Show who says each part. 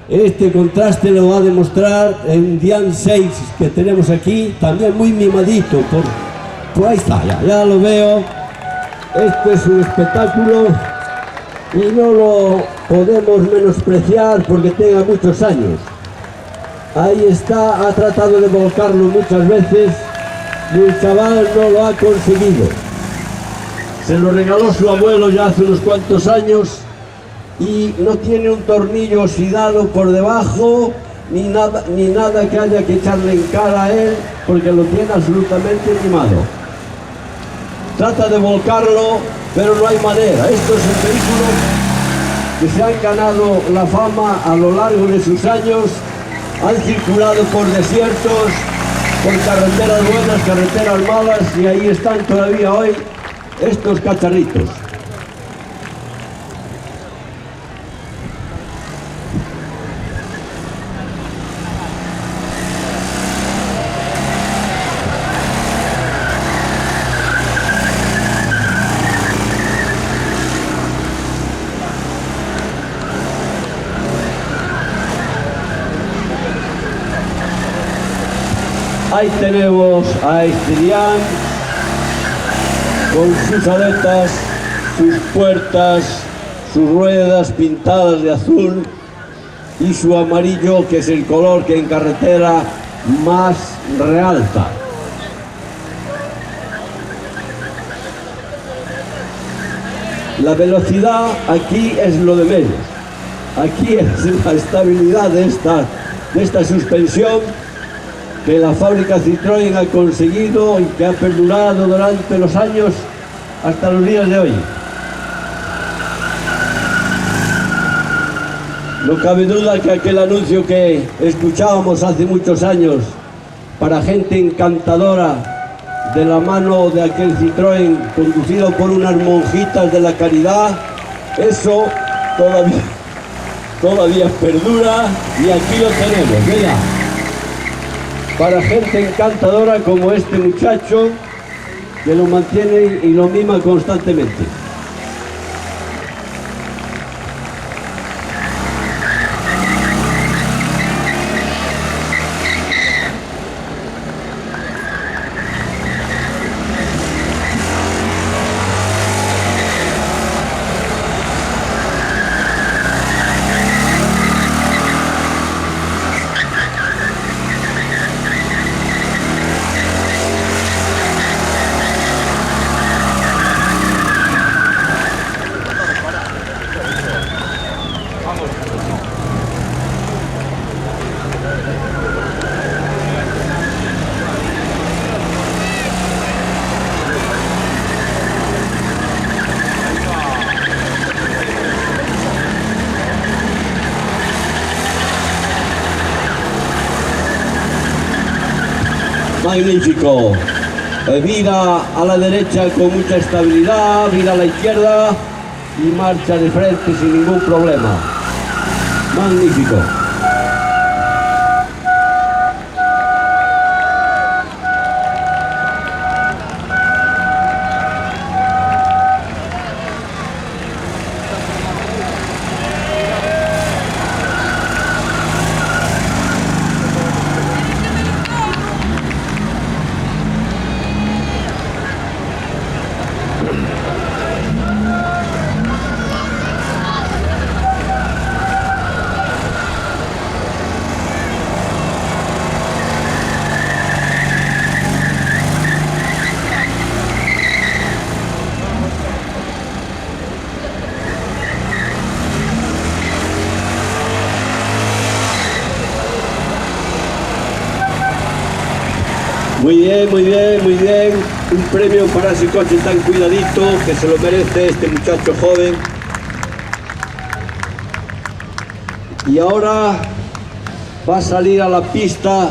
Speaker 1: Este contraste lo va a demostrar en Dian 6 que tenemos aquí, también muy mimadito. Por ahí está, ya lo veo. Este es un espectáculo y no lo podemos menospreciar porque tenga muchos años. Ahí está, ha tratado de volcarlo muchas veces y el chaval no lo ha conseguido. Se lo regaló su abuelo ya hace unos cuantos años y no tiene un tornillo oxidado por debajo ni nada que haya que echarle en cara a él porque lo tiene absolutamente mimado. Trata de volcarlo, pero no hay manera. Estos son vehículos que se han ganado la fama a lo largo de sus años, han circulado por desiertos, por carreteras buenas, carreteras malas, y ahí están todavía hoy estos cacharritos. Ahí tenemos a Dian con sus aletas, sus puertas, sus ruedas pintadas de azul y su amarillo, que es el color que en carretera más realza. La velocidad aquí es lo de menos. Aquí es la estabilidad de esta suspensión que la fábrica Citroën ha conseguido y que ha perdurado durante los años hasta los días de hoy. No cabe duda que aquel anuncio que escuchábamos hace muchos años para gente encantadora de la mano de aquel Citroën conducido por unas monjitas de la caridad, eso todavía perdura y aquí lo tenemos, mira. Para gente encantadora como este muchacho que lo mantiene y lo mima constantemente. Magnífico. Vira a la derecha con mucha estabilidad, vira a la izquierda y marcha de frente sin ningún problema. Magnífico. Muy bien, muy bien, muy bien. Un premio para ese coche tan cuidadito que se lo merece este muchacho joven. Y ahora va a salir a la pista